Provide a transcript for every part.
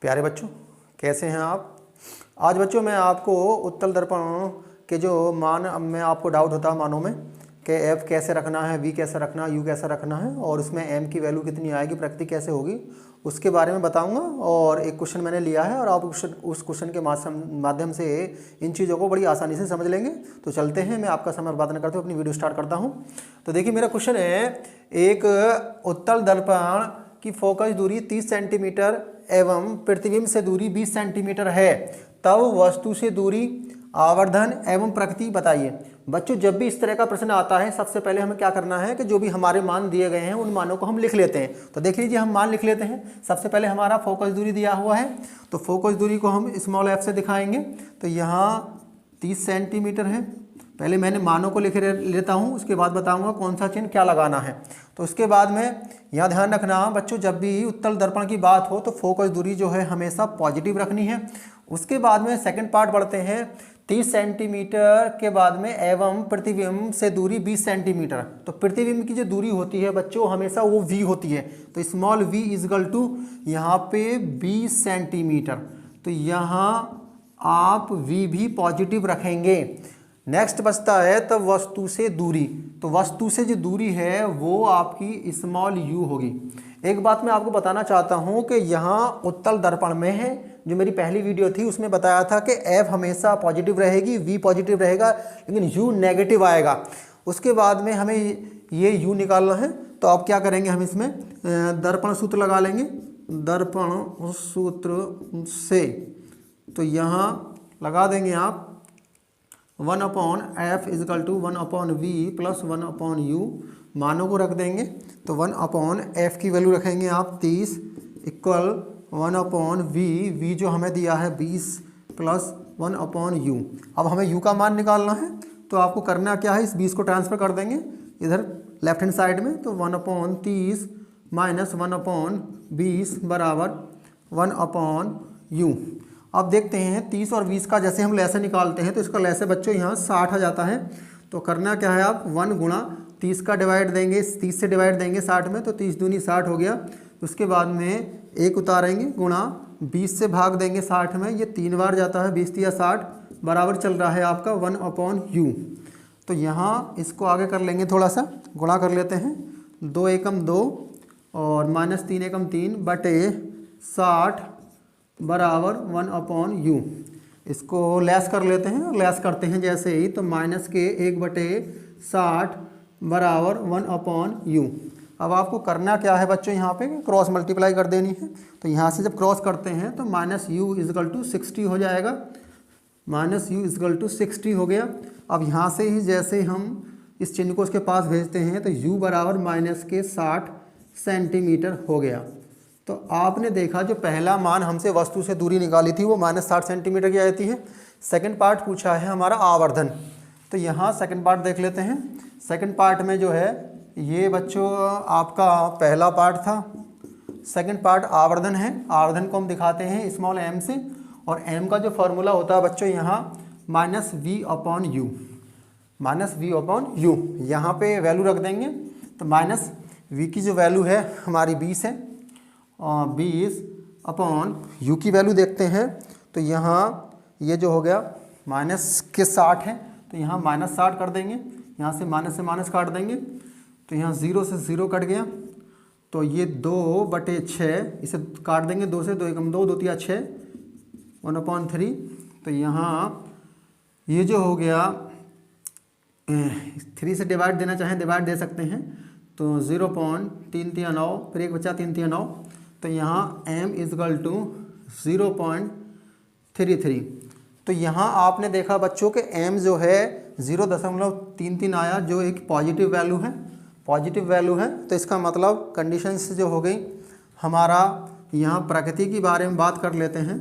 प्यारे बच्चों, कैसे हैं आप। आज बच्चों मैं आपको उत्तल दर्पण के जो मान में आपको डाउट होता है मानों में कि एफ कैसे रखना है, वी कैसे रखना है, यू कैसे रखना है और उसमें एम की वैल्यू कितनी आएगी, प्रकृति कैसे होगी, उसके बारे में बताऊंगा। और एक क्वेश्चन मैंने लिया है और आप उस क्वेश्चन के माध्यम से इन चीज़ों को बड़ी आसानी से समझ लेंगे। तो चलते हैं, मैं आपका समय बर्बाद न करते हुए अपनी वीडियो स्टार्ट करता हूँ। तो देखिए मेरा क्वेश्चन है, एक उत्तल दर्पण की फोकस दूरी 30 सेंटीमीटर एवं प्रतिबिंब से दूरी 20 सेंटीमीटर है, तब वस्तु से दूरी, आवर्धन एवं प्रकृति बताइए। बच्चों जब भी इस तरह का प्रश्न आता है, सबसे पहले हमें क्या करना है कि जो भी हमारे मान दिए गए हैं उन मानों को हम लिख लेते हैं। तो देख लीजिए, हम मान लिख लेते हैं। सबसे पहले हमारा फोकस दूरी दिया हुआ है, तो फोकस दूरी को हम स्मॉल एफ से दिखाएंगे। तो यहाँ 30 सेंटीमीटर है। पहले मैंने मानों को लिख लेता हूँ, उसके बाद बताऊंगा कौन सा चिन्ह क्या लगाना है। तो उसके बाद में यहाँ ध्यान रखना बच्चों, जब भी उत्तल दर्पण की बात हो तो फोकस दूरी जो है हमेशा पॉजिटिव रखनी है। उसके बाद में सेकंड पार्ट बढ़ते हैं, 30 सेंटीमीटर के बाद में एवं प्रतिबिंब से दूरी 20 सेंटीमीटर। तो प्रतिबिंब की जो दूरी होती है बच्चों हमेशा वो v होती है। तो स्मॉल v इजगल टू यहाँ पे 20 सेंटीमीटर। तो यहाँ आप v भी पॉजिटिव रखेंगे। नेक्स्ट बचता है तब वस्तु से दूरी। तो वस्तु से जो दूरी है वो आपकी स्मॉल u होगी। एक बात मैं आपको बताना चाहता हूँ कि यहाँ उत्तल दर्पण में है, जो मेरी पहली वीडियो थी उसमें बताया था कि f हमेशा पॉजिटिव रहेगी, v पॉजिटिव रहेगा, लेकिन u नेगेटिव आएगा। उसके बाद में हमें ये u निकालना है। तो आप क्या करेंगे, हम इसमें दर्पण सूत्र लगा लेंगे। दर्पण सूत्र से तो यहाँ लगा देंगे आप 1/f is equal to 1/v plus 1/u। मानों को रख देंगे तो 1/f की वैल्यू रखेंगे आप 30 इक्वल 1/v, v जो हमें दिया है 20 प्लस 1/u। अब हमें u का मान निकालना है, तो आपको करना क्या है, इस 20 को ट्रांसफर कर देंगे इधर लेफ्ट हैंड साइड में। तो 1/30 माइनस 1/20 बराबर 1/u। अब देखते हैं 30 और 20 का जैसे हम लैसे निकालते हैं तो इसका लैसे बच्चों यहाँ 60 आ जाता है। तो करना क्या है, आप 1 गुणा 30 का डिवाइड देंगे, 30 से डिवाइड देंगे 60 में, तो 30 दूनी 60 हो गया। उसके बाद में 1 उतारेंगे, गुणा 20 से भाग देंगे 60 में, ये 3 बार जाता है, 20 या 60 बराबर चल रहा है आपका 1/u। तो यहाँ इसको आगे कर लेंगे, थोड़ा सा गुणा कर लेते हैं, 2 एकम 2 और माइनस 3 एकम 3 बटे 60 बराबर 1/u। इसको लेस कर लेते हैं, लेस करते हैं जैसे ही, तो माइनस के 1/60 बराबर 1/u। अब आपको करना क्या है बच्चों, यहाँ पे क्रॉस मल्टीप्लाई कर देनी है। तो यहाँ से जब क्रॉस करते हैं तो माइनस u इजकल टू 60 हो जाएगा, माइनस u इजकल टू 60 हो गया। अब यहाँ से ही जैसे हम इस चिन्ह को उसके पास भेजते हैं तो u बराबर माइनस के 60 सेंटीमीटर हो गया। तो आपने देखा जो पहला मान हमसे वस्तु से दूरी निकाली थी वो -60 सेंटीमीटर की आई थी है। सेकंड पार्ट पूछा है हमारा आवर्धन। तो यहाँ सेकंड पार्ट देख लेते हैं। सेकंड पार्ट में जो है ये बच्चों आपका पहला पार्ट था, सेकंड पार्ट आवर्धन है। आवर्धन को हम दिखाते हैं स्मॉल m से, और m का जो फॉर्मूला होता है बच्चों यहाँ -v/u, -v/u। यहाँ पे वैल्यू रख देंगे। तो माइनस v की जो वैल्यू है हमारी 20 है, 20/u की वैल्यू देखते हैं। तो यहाँ ये जो हो गया माइनस के 60 है, तो यहाँ -60 कर देंगे, यहाँ से माइनस काट देंगे, तो यहाँ 0 से 0 कट गया। तो ये 2/6 इसे काट देंगे, 2 से 2 एकम 2, 2 तिया 6, 1/3। तो यहाँ ये जो हो गया 3 से डिवाइड देना चाहें डिवाइड दे सकते हैं। तो 0.339, फिर 1 बचा 3 तिया 9। तो यहाँ m इजगल टू 0.33। तो यहाँ आपने देखा बच्चों के m जो है 0.33 आया, जो एक पॉजिटिव वैल्यू है, पॉजिटिव वैल्यू है। तो इसका मतलब कंडीशंस जो हो गई हमारा। यहाँ प्रकृति के बारे में बात कर लेते हैं।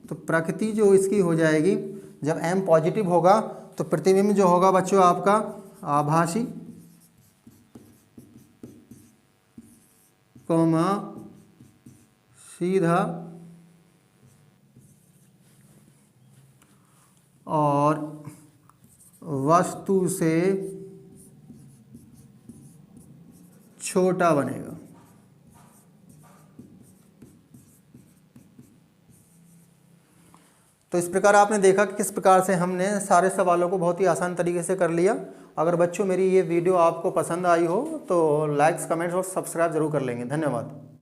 तो प्रकृति जो इसकी हो जाएगी, जब m पॉजिटिव होगा तो प्रतिबिंब जो होगा बच्चों आपका आभासी कोमा सीधा और वस्तु से छोटा बनेगा। तो इस प्रकार आपने देखा कि किस प्रकार से हमने सारे सवालों को बहुत ही आसान तरीके से कर लिया। अगर बच्चों मेरी ये वीडियो आपको पसंद आई हो तो लाइक्स, कमेंट्स और सब्सक्राइब जरूर कर लेंगे। धन्यवाद।